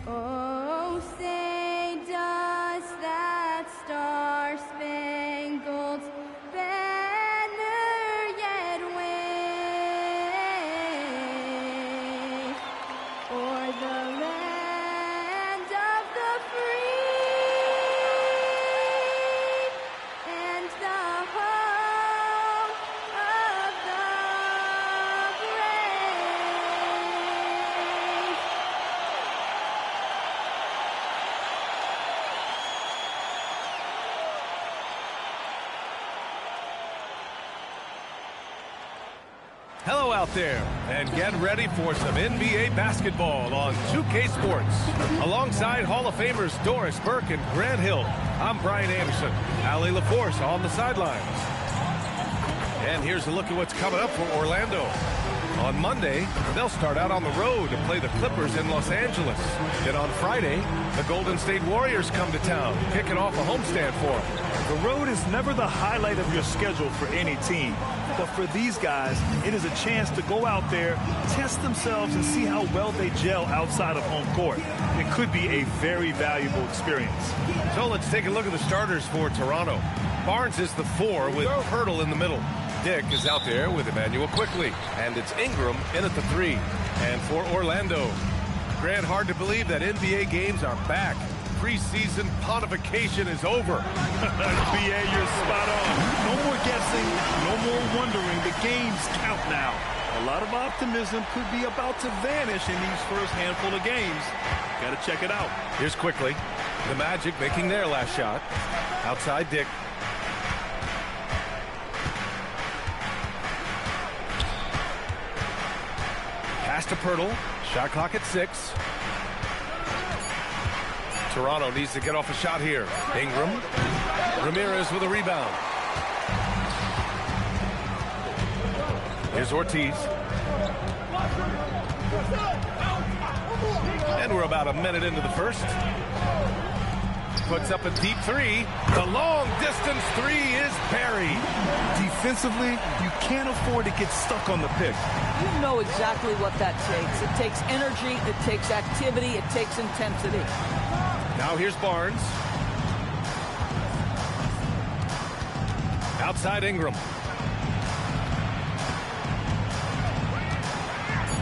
Oh, say does that star-spangled banner yet wave o'er the land of the free and the home of the brave. Hello out there, and get ready for some NBA basketball on 2K Sports. Alongside Hall of Famers Doris Burke and Grant Hill, I'm Brian Anderson. Allie LaForce on the sidelines. And here's a look at what's coming up for Orlando. On Monday, they'll start out on the road to play the Clippers in Los Angeles. Then on Friday, the Golden State Warriors come to town, kicking off a homestand for them. The road is never the highlight of your schedule for any team. But for these guys, it is a chance to go out there, test themselves, and see how well they gel outside of home court. It could be a very valuable experience. So let's take a look at the starters for Toronto. Barnes is the 4 with Pirtle in the middle. Dick is out there with Emmanuel Quickly. And it's Ingram in at the 3. And for Orlando, Grant, hard to believe that NBA games are back. Preseason pontification is over. BA, you're spot on. No more guessing, no more wondering. The games count now. A lot of optimism could be about to vanish in these first handful of games. Got to check it out. Here's Quickly. The Magic making their last shot. Outside Dick. Pass to Pirtle. Shot clock at 6. Toronto needs to get off a shot here. Ingram. Ramirez with a rebound. Here's Ortiz. And we're about a minute into the first. Puts up a deep 3. The long distance 3 is buried. Defensively, you can't afford to get stuck on the pick. You know exactly what that takes. It takes energy, it takes activity, it takes intensity. Now here's Barnes. Outside Ingram.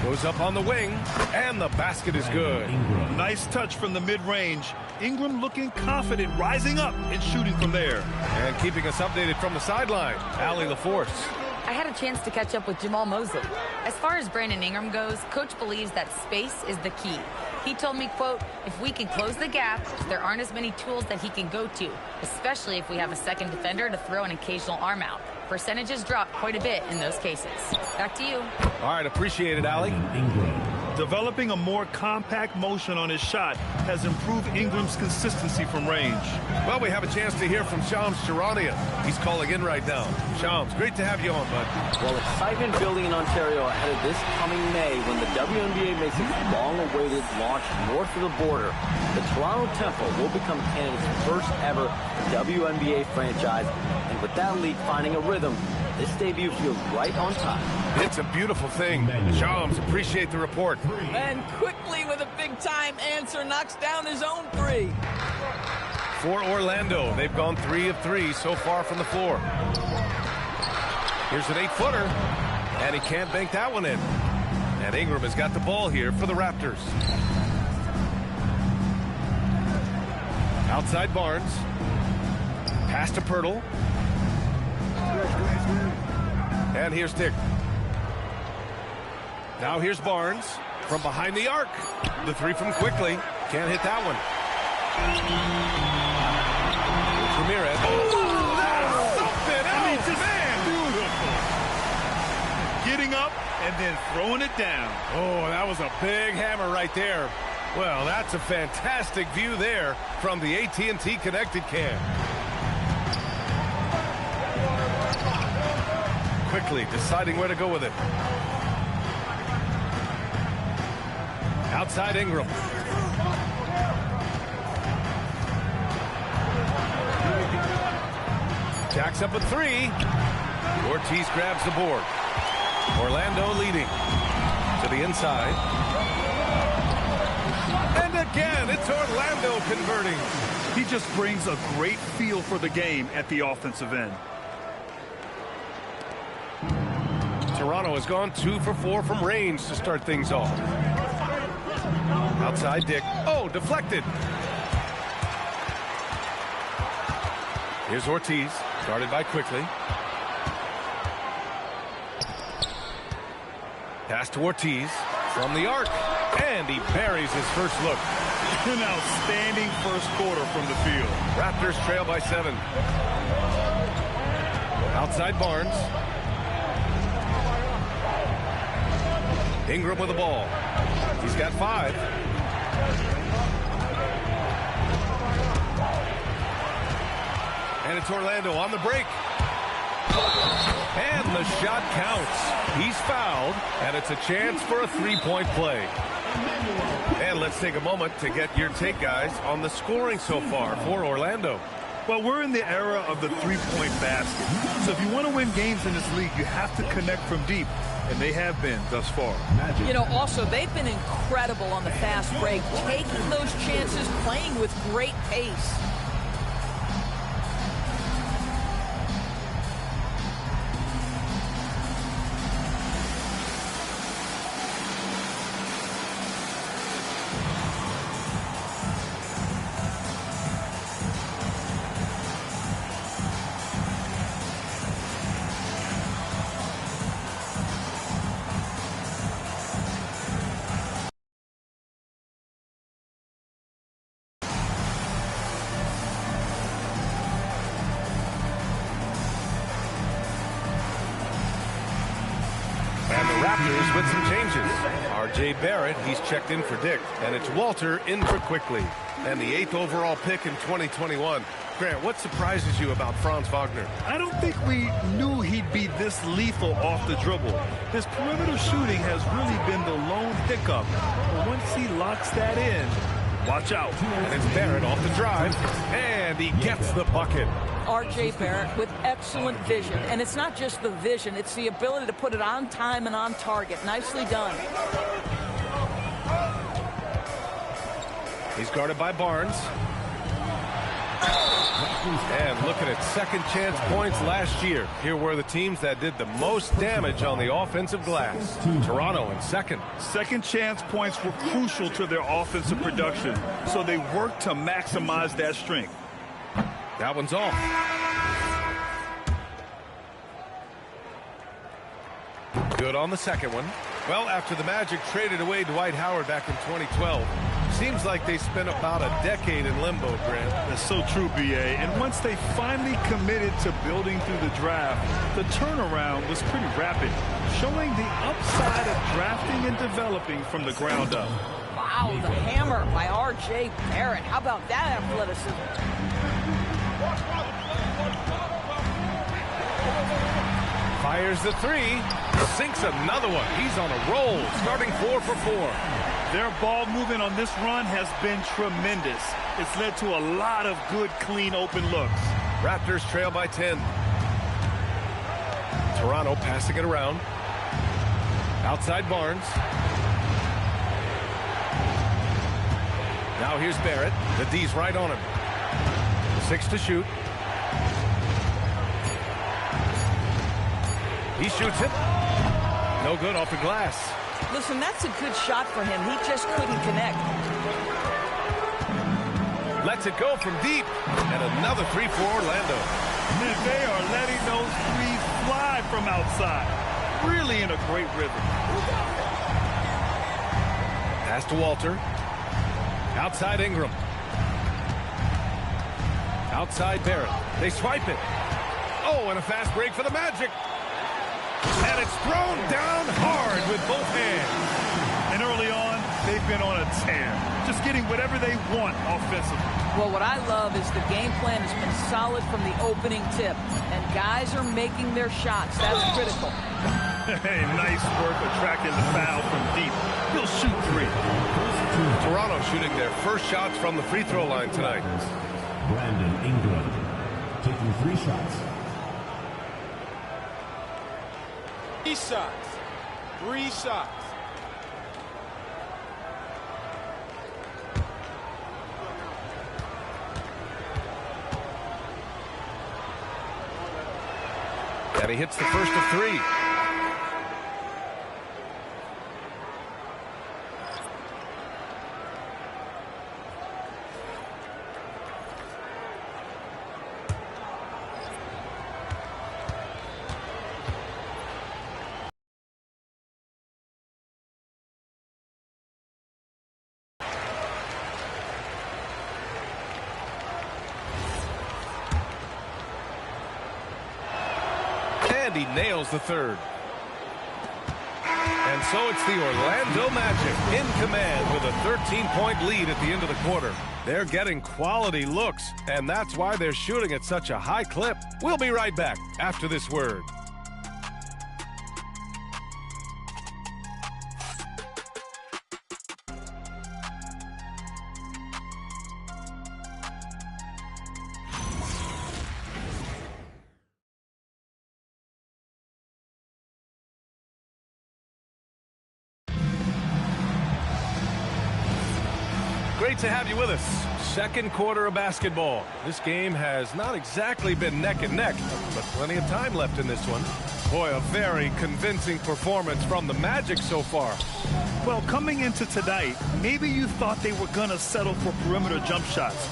Goes up on the wing, and the basket is good. Nice touch from the mid-range. Ingram looking confident, rising up and shooting from there. And keeping us updated from the sideline, Allie LaForce. I had a chance to catch up with Jamal Mosley. As far as Brandon Ingram goes, Coach believes that space is the key. He told me, quote, if we can close the gap, there aren't as many tools that he can go to, especially if we have a second defender to throw an occasional arm out. Percentages drop quite a bit in those cases. Back to you. All right, appreciate it, Allie. Developing a more compact motion on his shot has improved Ingram's consistency from range. Well, we have a chance to hear from Shams Charania. He's calling in right now. Shams, great to have you on, bud. Well, excitement building in Ontario ahead of this coming May when the WNBA makes its long-awaited launch north of the border. The Toronto Temple will become Canada's first ever WNBA franchise, and with that league finding a rhythm, this debut feels right on time. It's a beautiful thing. Shams, appreciate the report. And Quickly with a big-time answer knocks down his own 3. For Orlando, they've gone 3 of 3 so far from the floor. Here's an 8-footer, and he can't bank that one in. And Ingram has got the ball here for the Raptors. Outside Barnes. Pass to Pirtle. And here's Dick. Now here's Barnes from behind the arc. The 3 from Quickly. Can't hit that one. Ramirez. Oh, that's something else, man. Beautiful. Getting up and then throwing it down. Oh, that was a big hammer right there. Well, that's a fantastic view there from the AT&T Connected Cam. Quickly deciding where to go with it. Outside Ingram. Jacks up a 3. Ortiz grabs the board. Orlando leading to the inside. And again, converting. He just brings a great feel for the game at the offensive end. Toronto has gone 2 for 4 from range to start things off. Outside Dick. Oh, deflected. Here's Ortiz, guarded by Quickly. Pass to Ortiz from the arc, and he buries his first look. An outstanding first quarter from the field. Raptors trail by 7. Outside Barnes. Ingram with the ball. He's got 5. And it's Orlando on the break. And the shot counts. He's fouled, and it's a chance for a 3-point play. And let's take a moment to get your take, guys, on the scoring so far for Orlando. Well, we're in the era of the three-point basket. So if you want to win games in this league, you have to connect from deep. And they have been thus far. You know, also, they've been incredible on the fast break, taking those chances, playing with great pace. And the Raptors with some changes. R.J. Barrett, he's checked in for Dick. And it's Walter in for Quickly. And the 8th overall pick in 2021. Grant, what surprises you about Franz Wagner? I don't think we knew he'd be this lethal off the dribble. His perimeter shooting has really been the lone hiccup. But once he locks that in, watch out. And it's Barrett off the drive. And he gets the bucket. R.J. Barrett with excellent vision. And it's not just the vision, it's the ability to put it on time and on target. Nicely done. He's guarded by Barnes. And looking at second chance points last year. Here were the teams that did the most damage on the offensive glass. Toronto in second. Second chance points were crucial to their offensive production, so they worked to maximize that strength. That one's off. Good on the second one. Well, after the Magic traded away Dwight Howard back in 2012, seems like they spent about a decade in limbo, Grant. That's so true, B.A. And once they finally committed to building through the draft, the turnaround was pretty rapid, showing the upside of drafting and developing from the ground up. Wow, the hammer by R.J. Barrett. How about that athleticism? Fires the 3, sinks another one. He's on a roll, starting 4 for 4. Their ball movement on this run has been tremendous. It's led to a lot of good, clean, open looks. Raptors trail by 10. Toronto passing it around. Outside Barnes. Now here's Barrett. The D's right on him. 6 to shoot. He shoots it. No good off the glass. Listen, that's a good shot for him. He just couldn't connect. Lets it go from deep. And another 3 for Orlando. And they are letting those threes fly from outside. Really in a great rhythm. Pass to Walter. Outside Ingram. Outside Barrett. They swipe it. Oh, and a fast break for the Magic. And it's thrown down hard with both hands. And early on, they've been on a tear. Just getting whatever they want offensively. Well, what I love is the game plan has been solid from the opening tip. And guys are making their shots. That's critical. Hey, nice work attracting the foul from deep. He'll shoot 3. Toronto shooting their first shots from the free throw line tonight. Brandon Ingram taking 3 shots. 3 shots. 3 shots. And he hits the first of 3. And he nails the third. And so it's the Orlando Magic in command with a 13-point lead at the end of the quarter. They're getting quality looks, and that's why they're shooting at such a high clip. We'll be right back after this word. Great to have you with us. Second quarter of basketball. This game has not exactly been neck and neck, but plenty of time left in this one. Boy, a very convincing performance from the Magic so far. Well, coming into tonight, maybe you thought they were going to settle for perimeter jump shots.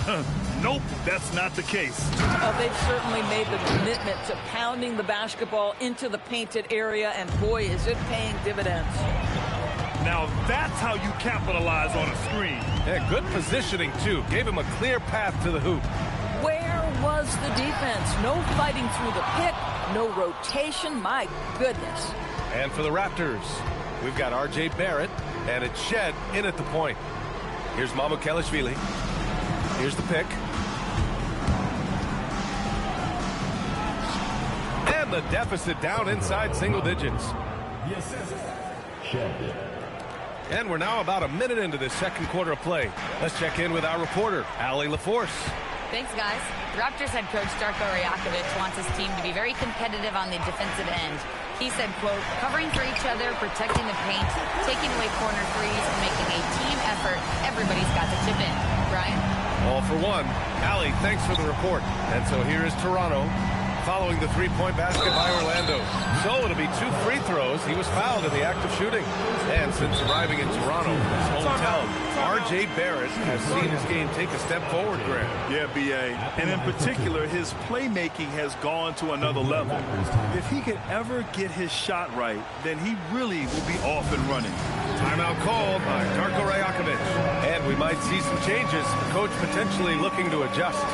Nope, that's not the case. They've certainly made the commitment to pounding the basketball into the painted area, and boy, is it paying dividends. Now that's how you capitalize on a screen. Yeah, good positioning, too. Gave him a clear path to the hoop. Where was the defense? No fighting through the pick, no rotation. My goodness. And for the Raptors, we've got R.J. Barrett, and it's Shed in at the point. Here's Mamukelashvili. Here's the pick. And the deficit down inside single digits. Shed. And we're now about a minute into this second quarter of play. Let's check in with our reporter, Allie LaForce. Thanks, guys. Raptors head coach Darko Rajakovic wants his team to be very competitive on the defensive end. He said, quote, covering for each other, protecting the paint, taking away corner threes, and making a team effort. Everybody's got to chip in. Brian? All for one. Allie, thanks for the report. And so here is Toronto following the three-point basket by Orlando. So it'll be 2 free throws. He was fouled in the act of shooting. And since arriving in Toronto, his hometown, R.J. Barrett has seen his game take a step forward, Grant. Yeah, B.A. And in particular, his playmaking has gone to another level. If he could ever get his shot right, then he really will be off and running. Timeout called by Darko Rajakovic. And we might see some changes. The coach potentially looking to adjust.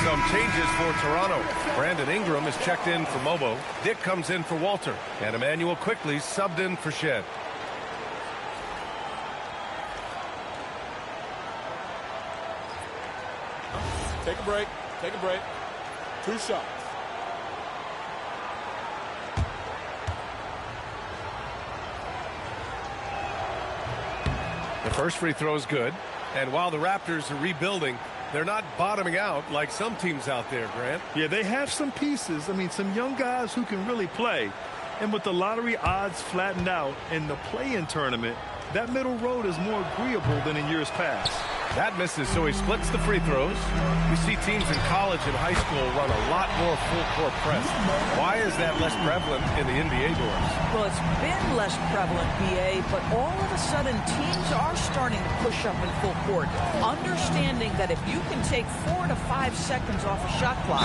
Some changes for Toronto. Brandon Ingram is checked in for Mobo. Dick comes in for Walter. And Emmanuel quickly subbed in for Shed. Take a break. Take a break. 2 shots. The first free throw is good. And while the Raptors are rebuilding, they're not bottoming out like some teams out there, Grant. Yeah, they have some pieces. I mean, some young guys who can really play. And with the lottery odds flattened out in the play-in tournament, that middle road is more agreeable than in years past. That misses, so he splits the free throws. We see teams in college and high school run a lot more full-court press. Why is that less prevalent in the NBA doors? Well, it's been less prevalent, BA, but all of a sudden teams are starting to push up in full court, understanding that if you can take 4 to 5 seconds off a shot clock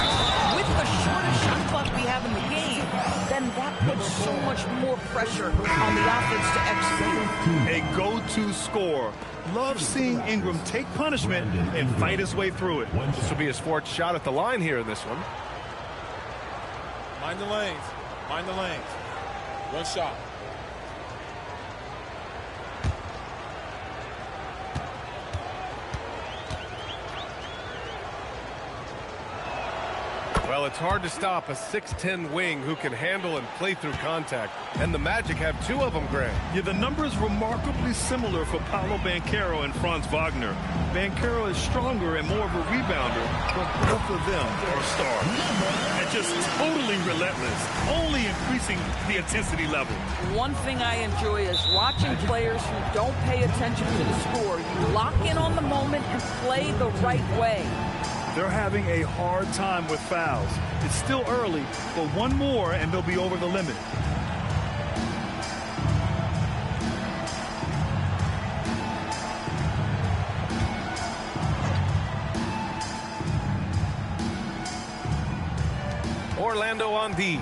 with the shortest shot clock we have in the game, then that puts so much more pressure on the offense to execute. A go-to score. Love seeing Ingram take punishment and fight his way through it. This will be his fourth shot at the line here in this one. Mind the lanes. Mind the lanes. One shot. Well, it's hard to stop a 6'10" wing who can handle and play through contact. And the Magic have 2 of them, Grant. Yeah, the number is remarkably similar for Paolo Banchero and Franz Wagner. Banchero is stronger and more of a rebounder, but both of them are stars. And just totally relentless, only increasing the intensity level. One thing I enjoy is watching players who don't pay attention to the score. You lock in on the moment and play the right way. They're having a hard time with fouls. It's still early, but one more and they'll be over the limit. Orlando on D.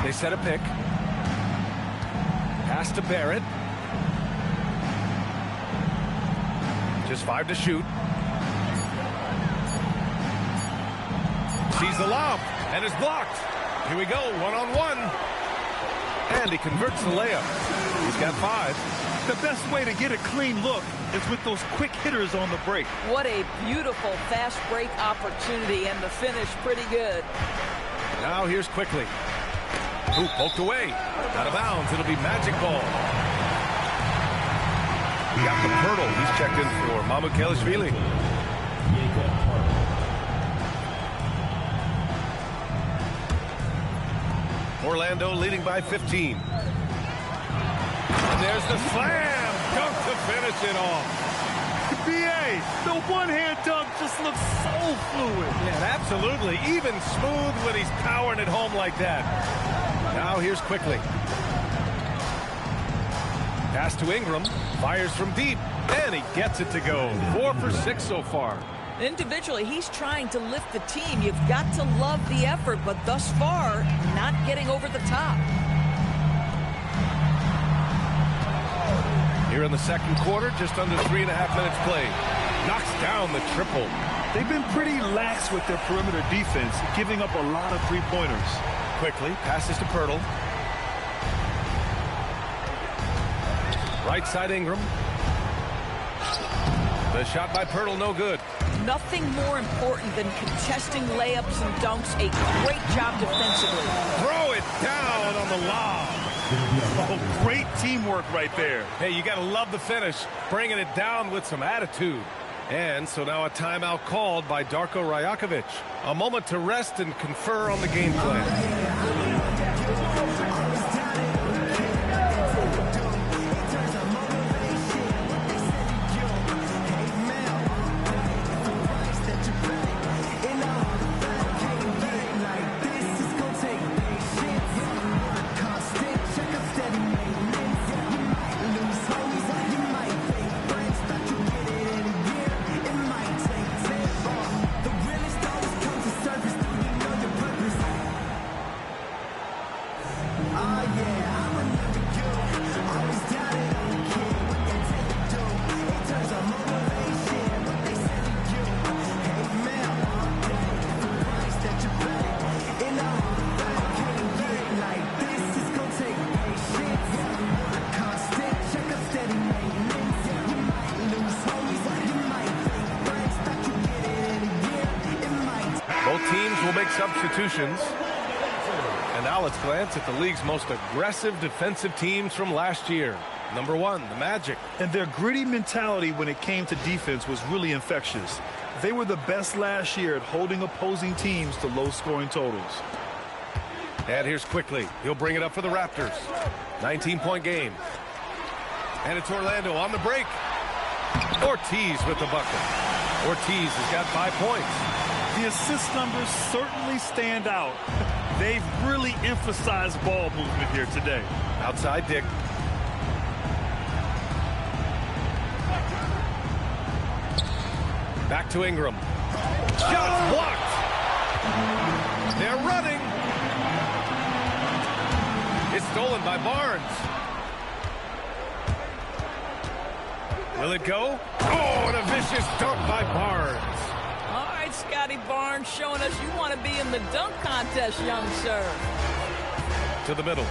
They set a pick. Pass to Barrett. Just 5 to shoot. Sees the lob and is blocked. Here we go, one-on-one. And he converts the layup. He's got 5. The best way to get a clean look is with those quick hitters on the break. What a beautiful fast break opportunity, and the finish pretty good. Now here's quickly. Ooh, poked away. Out of bounds. It'll be Magic ball. We got the Pirtle. He's checked in for Mamukelashvili. Orlando leading by 15. And there's the slam. Dunk to finish it off. BA, the one-hand dunk just looks so fluid. Yeah, absolutely. Even smooth when he's powering it home like that. Now here's quickly. Pass to Ingram, fires from deep, and he gets it to go. 4 for 6 so far. Individually, he's trying to lift the team. You've got to love the effort, but thus far, not getting over the top. Here in the second quarter, just under 3.5 minutes played. Knocks down the triple. They've been pretty lax with their perimeter defense, giving up a lot of three-pointers. Quickly, passes to Pirtle. Right side Ingram. The shot by Pirtle, no good. Nothing more important than contesting layups and dunks. A great job defensively. Throw it down on the lob. Oh, great teamwork right there. Hey, you got to love the finish. Bringing it down with some attitude. And so now a timeout called by Darko Rajakovic. A moment to rest and confer on the game plan. Substitutions. And now let's glance at the league's most aggressive defensive teams from last year. Number 1, the Magic. And their gritty mentality when it came to defense was really infectious. They were the best last year at holding opposing teams to low-scoring totals. And here's quickly. He'll bring it up for the Raptors. 19-point game. And it's Orlando on the break. Ortiz with the bucket. Ortiz has got 5 points. The assist numbers certainly stand out. They've really emphasized ball movement here today. Outside Dick. Back to Ingram. Shots blocked. They're running. It's stolen by Barnes. Will it go? Oh, and a vicious dunk by Barnes. All right, Scotty Barnes showing us you want to be in the dunk contest, young sir. To the middle.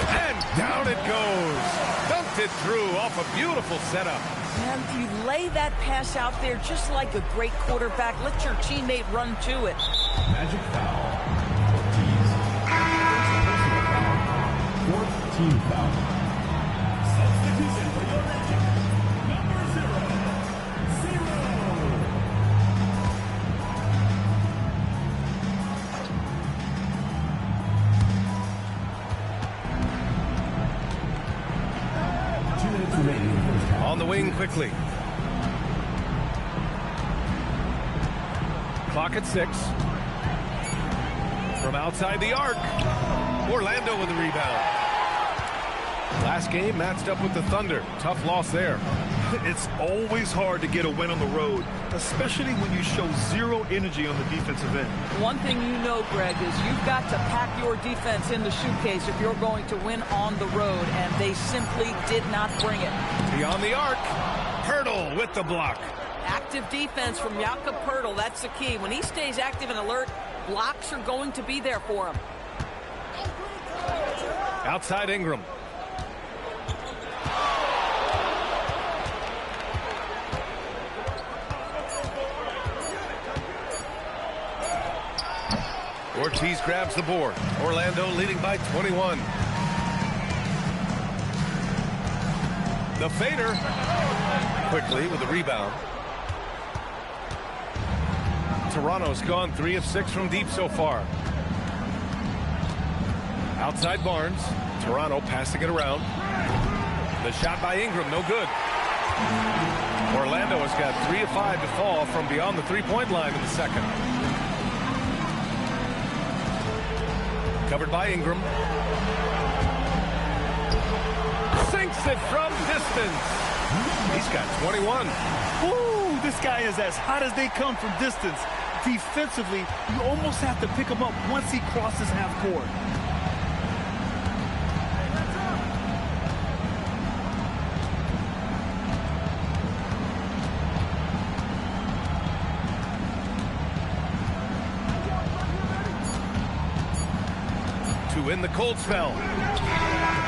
And down it goes. Dunked it through off a beautiful setup. And you lay that pass out there just like a great quarterback. Let your teammate run to it. Magic foul. Ortiz. Fourth team foul. Substitution for your Magic. Number 0. 2 minutes remaining in the first half. On the wing quickly. Clock at 6. From outside the arc. Orlando with the rebound. Last game matched up with the Thunder. Tough loss there. It's always hard to get a win on the road, especially when you show zero energy on the defensive end. One thing you know, Greg, is you've got to pack your defense in the suitcase if you're going to win on the road, and they simply did not bring it. Beyond the arc. Hurdle with the block. Active defense from Jakob Poeltl, that's the key. When he stays active and alert, blocks are going to be there for him. Outside Ingram. Ortiz grabs the board. Orlando leading by 21. The fader. Quickly with the rebound. Toronto's gone 3 of 6 from deep so far. Outside Barnes. Toronto passing it around. The shot by Ingram, no good. Orlando has got 3 of 5 to fall from beyond the three-point line in the second. Covered by Ingram. Sinks it from distance. He's got 21. Ooh, this guy is as hot as they come from distance. Defensively, you almost have to pick him up once he crosses half court. To win the cold spell.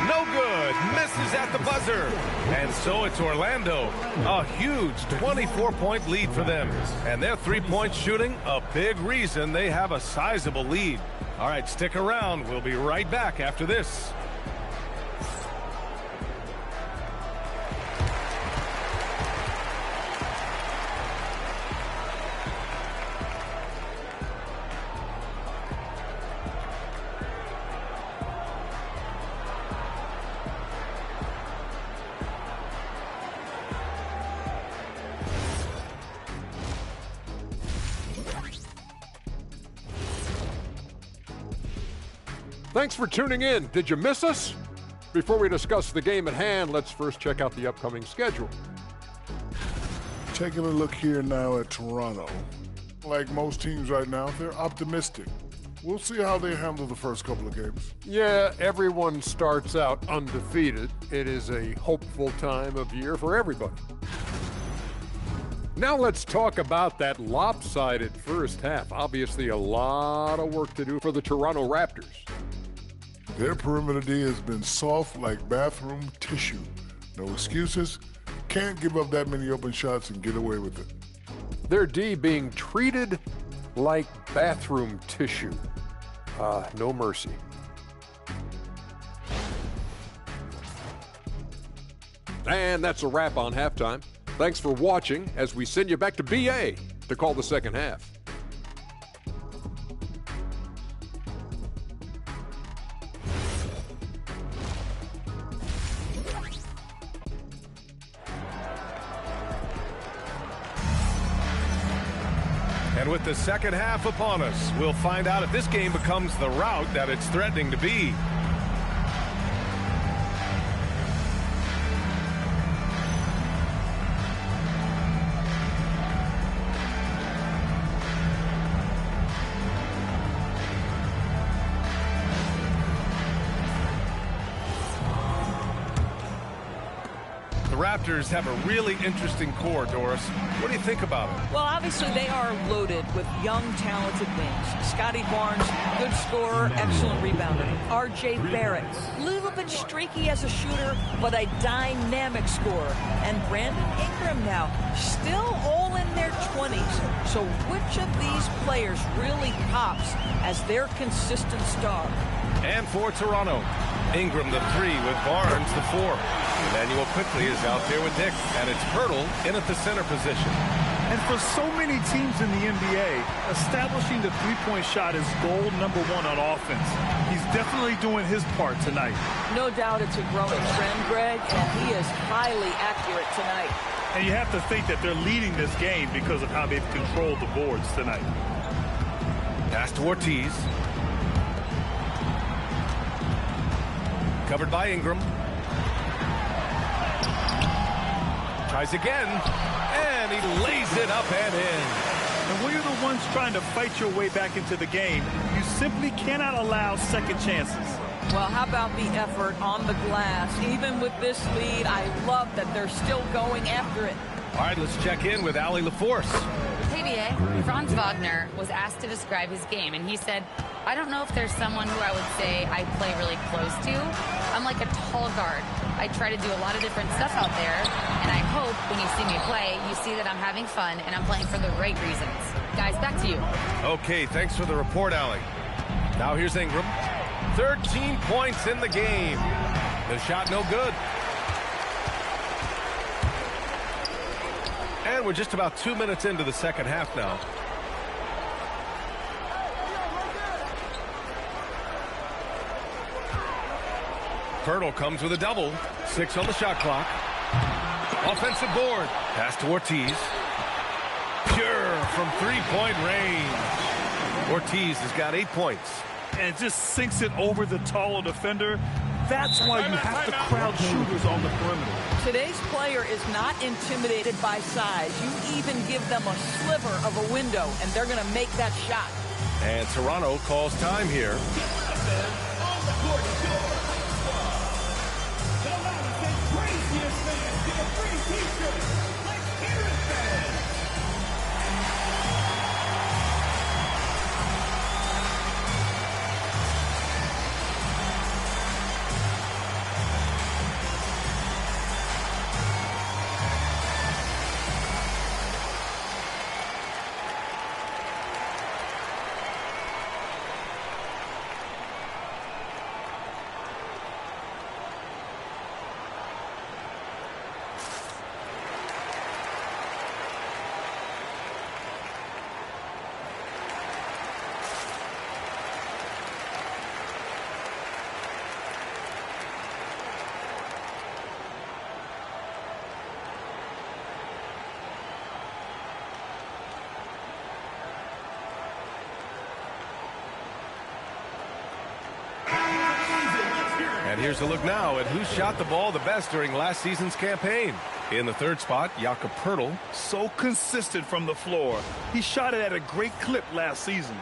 No good. Misses at the buzzer. And so it's Orlando. A huge 24-point lead for them. And their three-point shooting, a big reason they have a sizable lead. All right, stick around. We'll be right back after this. Thanks for tuning in. Did you miss us? Before we discuss the game at hand, let's first check out the upcoming schedule. Taking a look here now at Toronto. Like most teams right now, they're optimistic. We'll see how they handle the first couple of games. Yeah, everyone starts out undefeated. It is a hopeful time of year for everybody. Now let's talk about that lopsided first half. Obviously a lot of work to do for the Toronto Raptors. Their perimeter D has been soft like bathroom tissue. No excuses. Can't give up that many open shots and get away with it. Their D being treated like bathroom tissue. No mercy. And that's a wrap on halftime. Thanks for watching as we send you back to BA to call the second half. And with the second half upon us, we'll find out if this game becomes the rout that it's threatening to be. The Raptors have a really interesting core, Doris. What do you think about it? Well, obviously they are loaded with young, talented wings. Scotty Barnes, good scorer, excellent rebounder. R.J. Barrett, a little bit streaky as a shooter, but a dynamic scorer. And Brandon Ingram now, still all in their 20s. So which of these players really pops as their consistent star? And for Toronto, Ingram the 3 with Barnes the 4. Emmanuel quickly is out there with Dick, and it's Pirtle in at the center position. And for so many teams in the NBA, establishing the three-point shot is goal number 1 on offense. He's definitely doing his part tonight. No doubt it's a growing trend, Greg, and he is highly accurate tonight. And you have to think that they're leading this game because of how they've controlled the boards tonight. Pass to Ortiz. Covered by Ingram. Tries again, and he lays it up and in. And when you're the ones trying to fight your way back into the game, you simply cannot allow second chances. Well, how about the effort on the glass? Even with this lead, I love that they're still going after it. All right, let's check in with Allie LaForce. Hey, BA. Franz Wagner was asked to describe his game, and he said, I don't know if there's someone who I would say I play really close to. I'm like a tall guard. I try to do a lot of different stuff out there, and I hope when you see me play, you see that I'm having fun and I'm playing for the right reasons. Guys, back to you. Okay, thanks for the report, Allie. Now here's Ingram. 13 points in the game. The shot no good. And we're just about 2 minutes into the second half now. Pirtle comes with a double. 6 on the shot clock. Offensive board. Pass to Ortiz. Pure from three-point range. Ortiz has got 8 points. And just sinks it over the taller defender. That's why you have to crowd shooters on the perimeter. Today's player is not intimidated by size. You even give them a sliver of a window, and they're going to make that shot. And Toronto calls time here. And here's a look now at who shot the ball the best during last season's campaign. In the third spot, Jakob Pirtle. So consistent from the floor. He shot it at a great clip last season.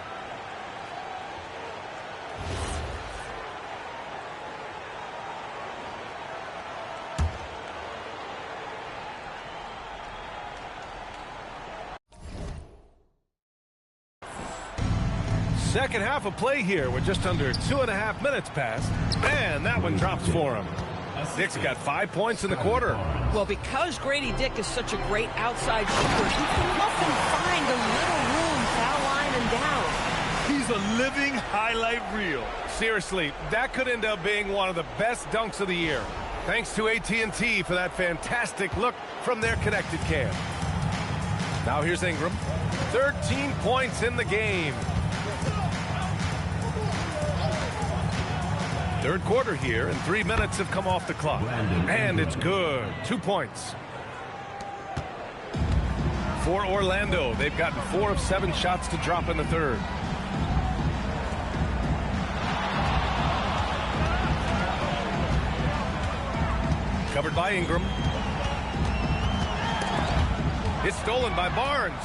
Second half of play here with just under 2.5 minutes passed. And that one drops for him. Dick's got 5 points in the quarter. Well, because Grady Dick is such a great outside shooter, he can often find a little room foul line and down. He's a living highlight reel. Seriously, that could end up being one of the best dunks of the year. Thanks to AT&T for that fantastic look from their connected cam. Now here's Ingram. 13 points in the game. Third quarter here, and 3 minutes have come off the clock. And it's good. 2 points. For Orlando, they've gotten 4 of 7 shots to drop in the third. Covered by Ingram. It's stolen by Barnes.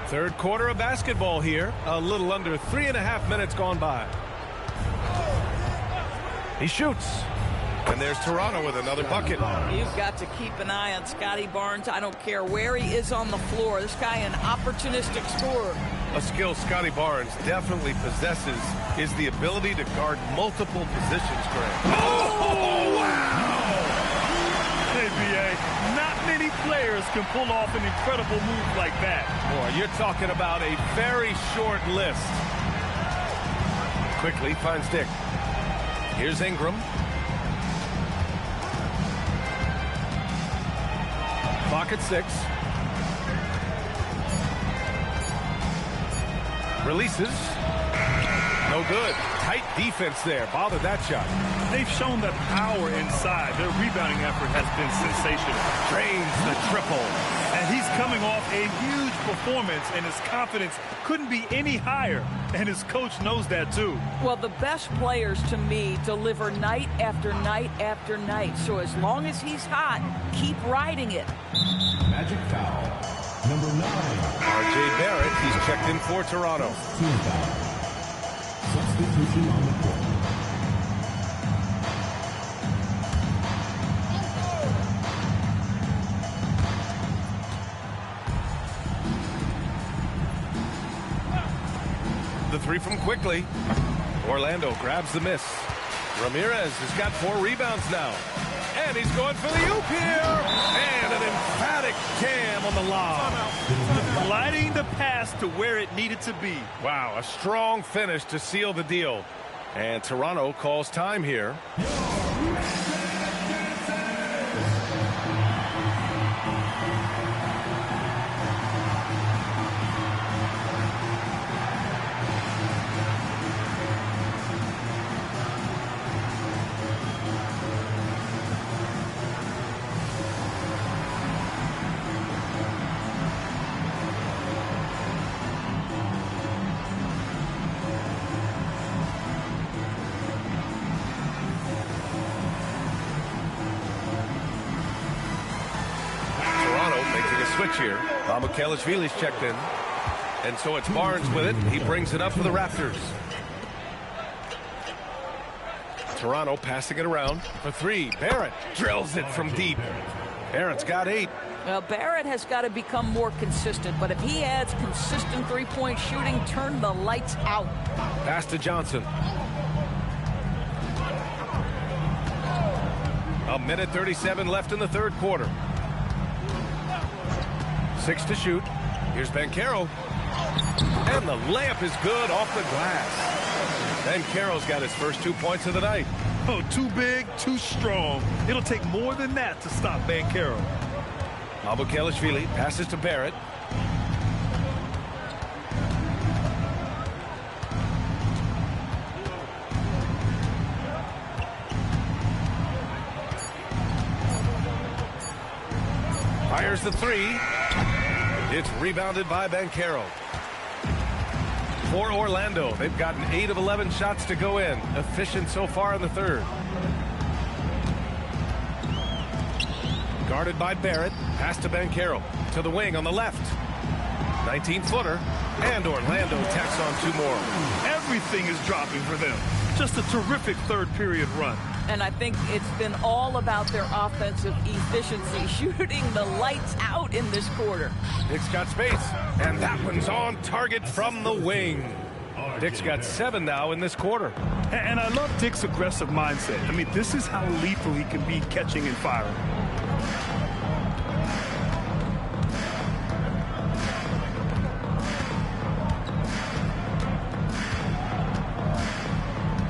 Third quarter of basketball here. A little under 3.5 minutes gone by. He shoots. And there's Toronto with another bucket. You've got to keep an eye on Scotty Barnes. I don't care where he is on the floor. This guy an opportunistic scorer. A skill Scotty Barnes definitely possesses is the ability to guard multiple positions, Greg. Oh, wow! Hey, B.A., not many players can pull off an incredible move like that. Boy, you're talking about a very short list. Quickly finds Dick. Here's Ingram. Clock at 6. Releases. No good. Tight defense there. Bothered that shot. They've shown that power inside. Their rebounding effort has been sensational. Drains the triple. And he's coming off a huge performance, and his confidence couldn't be any higher. And his coach knows that, too. Well, the best players, to me, deliver night after night after night. So as long as he's hot, keep riding it. Magic foul. Number 9. R.J. Barrett, he's checked in for Toronto. Team foul. Substitution on the court. The 3 from Quickly. Orlando grabs the miss. Ramirez has got 4 rebounds now. And he's going for the oop here. And an emphatic jam on the lob. Gliding the pass to where it needed to be. Wow, a strong finish to seal the deal. And Toronto calls time here. Switch here. Kelishvili's checked in. And so it's Barnes with it. He brings it up for the Raptors. Toronto passing it around for 3. Barrett drills it from deep. Barrett's got 8. Well, Barrett has got to become more consistent, but if he adds consistent three-point shooting, turn the lights out. Pass to Johnson. A minute 37 left in the third quarter. 6 to shoot. Here's Banchero. And the layup is good off the glass. Banchero's got his first 2 points of the night. Oh, too big, too strong. It'll take more than that to stop Banchero. Kelishvili passes to Barrett. Fires the 3. It's rebounded by Banchero. For Orlando, they've gotten 8 of 11 shots to go in. Efficient so far in the third. Guarded by Barrett. Pass to Banchero. To the wing on the left. 19-footer. And Orlando tacks on 2 more. Everything is dropping for them. Just a terrific third period run. And I think it's been all about their offensive efficiency, shooting the lights out in this quarter. Dick's got space, and that one's on target from the wing. Dick's got 7 now in this quarter. And I love Dick's aggressive mindset. I mean, this is how lethal he can be catching and firing.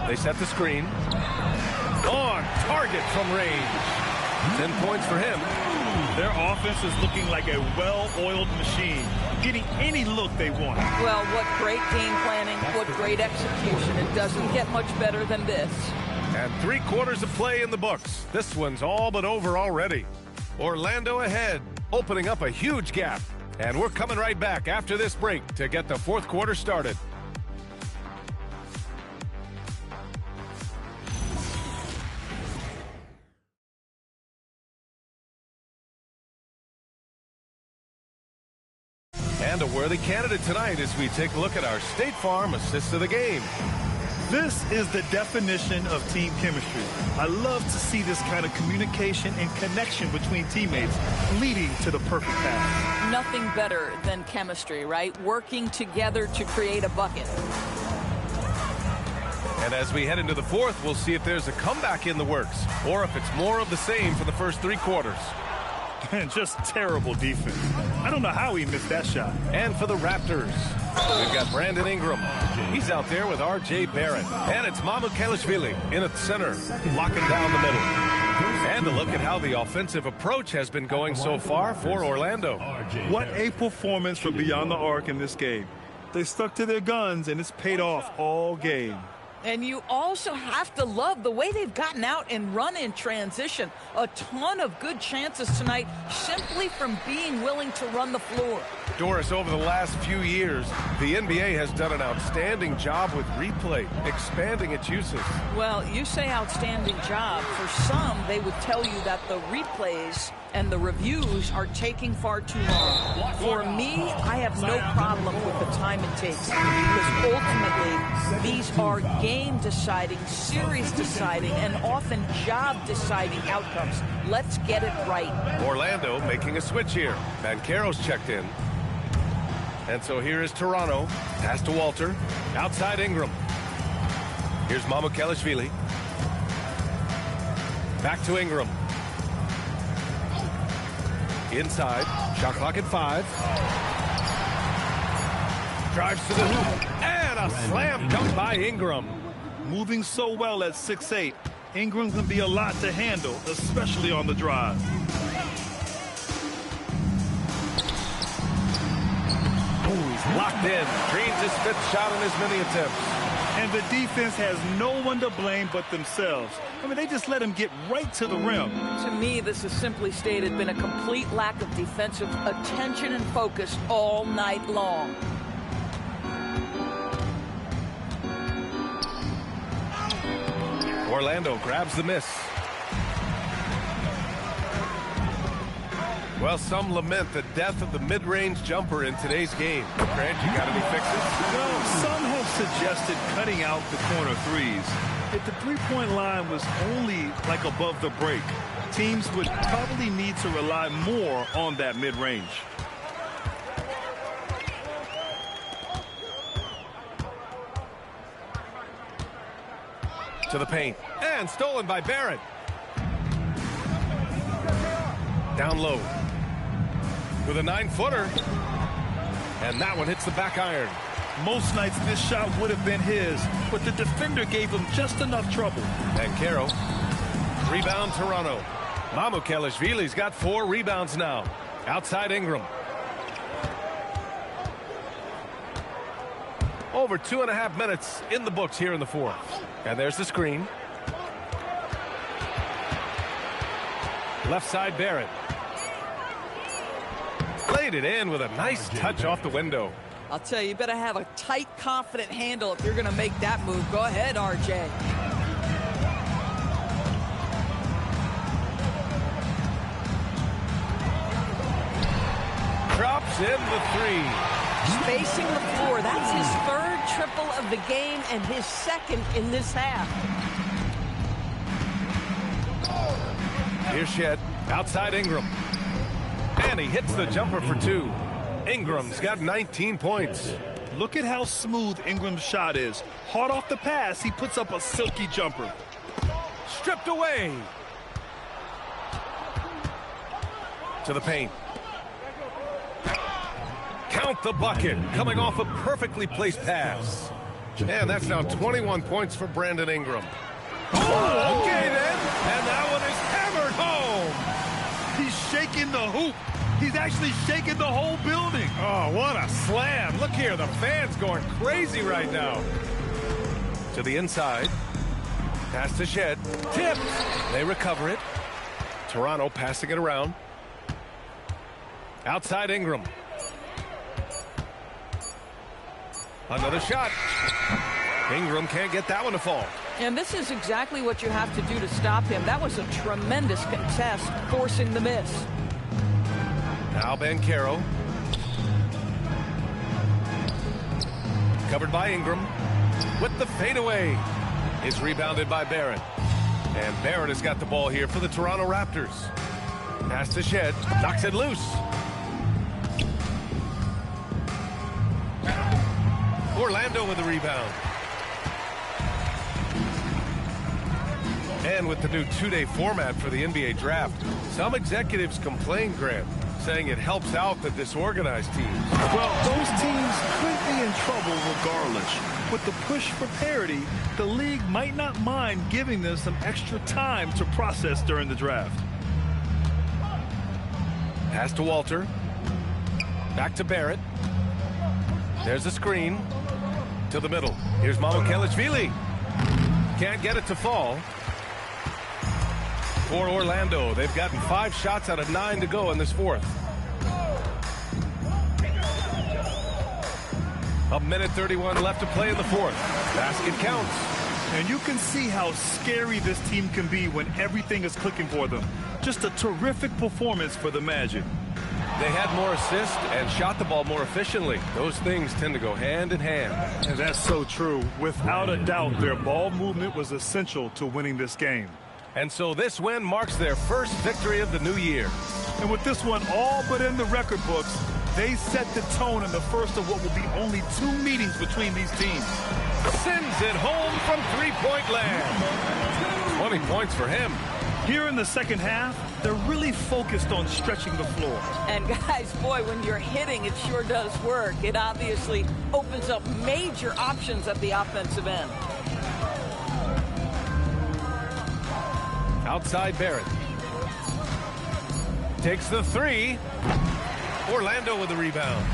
They set the screen. On target from range. 10 points for him. Their offense is looking like a well-oiled machine, getting any look they want. Well, what great game planning, what great execution. It doesn't get much better than this. And 3 quarters of play in the books. This one's all but over already. Orlando ahead, opening up a huge gap. And we're coming right back after this break to get the 4th quarter started. And a worthy candidate tonight as we take a look at our State Farm assist of the game. This is the definition of team chemistry. I love to see this kind of communication and connection between teammates leading to the perfect pass. Nothing better than chemistry, right? Working together to create a bucket. And as we head into the 4th, we'll see if there's a comeback in the works or if it's more of the same for the first 3 quarters. And just terrible defense. I don't know how he missed that shot. And for the Raptors, we've got Brandon Ingram. He's out there with R.J. Barrett. And it's Mamukelashvili in at the center, locking down the middle. And a look at how the offensive approach has been going so far for Orlando. What a performance from beyond the arc in this game. They stuck to their guns, and it's paid off all game. And you also have to love the way they've gotten out and run in transition. A ton of good chances tonight simply from being willing to run the floor. Doris, over the last few years, the NBA has done an outstanding job with replay, expanding its uses. Well, you say outstanding job. For some, they would tell you that the replays and the reviews are taking far too long. For me, I have no problem with the time it takes because ultimately these are game-deciding, series-deciding, and often job-deciding outcomes. Let's get it right. Orlando making a switch here. Banchero's checked in. And so here is Toronto. Pass to Walter. Outside Ingram. Here's Mamukelashvili. Back to Ingram. Inside. Shot clock at 5. Drives to the hoop. And a slam dunk by Ingram. Moving so well at 6'8", Ingram can be a lot to handle, especially on the drive. He's locked in. Dreams his 5th shot in as many attempts. And the defense has no one to blame but themselves. I mean, they just let him get right to the rim. To me, this has simply stated been a complete lack of defensive attention and focus all night long. Orlando grabs the miss. Well, some lament the death of the mid-range jumper in today's game. Grant, you got any fixes? Well, some have suggested cutting out the corner threes. If the three-point line was only like above the break, teams would probably need to rely more on that mid-range. To the paint. And stolen by Barrett. Down low. With a 9-footer. And that one hits the back iron. Most nights this shot would have been his, but the defender gave him just enough trouble. Banchero. Rebound Toronto. Mamukelashvili's got 4 rebounds now. Outside Ingram. Over 2.5 minutes in the books here in the 4th. And there's the screen. Left side Barrett. Played it in with a nice touch off the window. I'll tell you, you better have a tight, confident handle if you're going to make that move. Go ahead, RJ. Drops in the 3. Spacing the floor. That's his 3rd triple of the game and his 2nd in this half. Here's Shed. Outside Ingram. And he hits the jumper for 2. Ingram's got 19 points. Look at how smooth Ingram's shot is. Hard off the pass, he puts up a silky jumper. Stripped away. To the paint. Count the bucket. Coming off a perfectly placed pass. And that's now 21 points for Brandon Ingram. Oh, okay then. And that one is hammered home. He's shaking the hoop. He's actually shaking the whole building. Oh, what a slam. Look here, the fans going crazy right now. To the inside. Pass to Shed. Tipped. They recover it. Toronto passing it around. Outside Ingram. Another shot. Ingram can't get that one to fall. And this is exactly what you have to do to stop him. That was a tremendous contest, forcing the miss. Now Banchero. Covered by Ingram. With the fadeaway. Is rebounded by Barrett. And Barrett has got the ball here for the Toronto Raptors. Pass to Shed. Knocks it loose. Orlando with the rebound. And with the new two-day format for the NBA draft, some executives complain, Grant, saying it helps out the disorganized teams. Well, those teams could be in trouble regardless. With the push for parity, the league might not mind giving them some extra time to process during the draft. Pass to Walter. Back to Barrett. There's a screen. To the middle. Here's Mamukelashvili. Can't get it to fall. For Orlando, they've gotten 5 shots out of 9 to go in this fourth. A minute 31 left to play in the fourth. Basket counts. And you can see how scary this team can be when everything is clicking for them. Just a terrific performance for the Magic. They had more assists and shot the ball more efficiently. Those things tend to go hand in hand. And that's so true. Without a doubt, their ball movement was essential to winning this game. And so this win marks their first victory of the new year. And with this one all but in the record books, they set the tone in the first of what will be only 2 meetings between these teams. Sends it home from three-point land. 20 points for him. Here in the second half, they're really focused on stretching the floor. And guys, boy, when you're hitting, it sure does work. It obviously opens up major options at the offensive end. Outside Barrett. Takes the 3. Orlando with the rebound.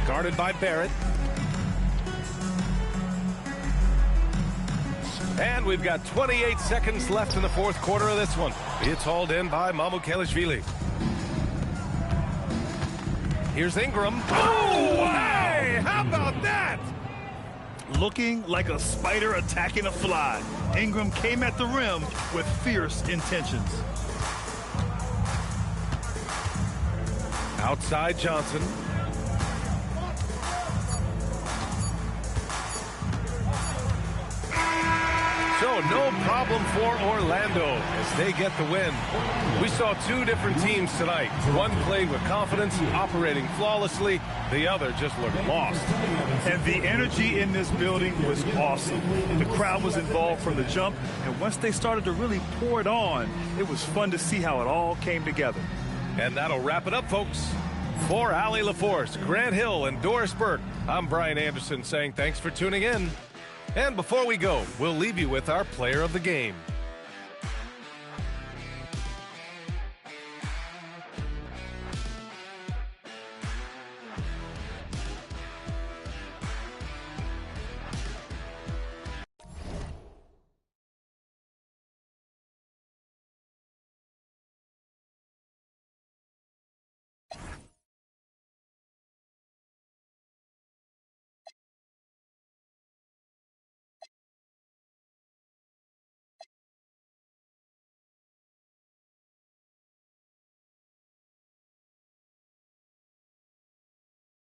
Guarded by Barrett. And we've got 28 seconds left in the fourth quarter of this one. It's hauled in by Mamukelashvili. Here's Ingram. Oh, hey! How about that? Looking like a spider attacking a fly, Ingram came at the rim with fierce intentions. Outside Johnson. So no problem for Orlando as they get the win. We saw 2 different teams tonight. One played with confidence, operating flawlessly. The other just looked lost. And the energy in this building was awesome. The crowd was involved from the jump, and once they started to really pour it on, it was fun to see how it all came together. And that'll wrap it up, folks. For Allie LaForce, Grant Hill, and Doris Burke, I'm Brian Anderson saying thanks for tuning in. And before we go, we'll leave you with our player of the game.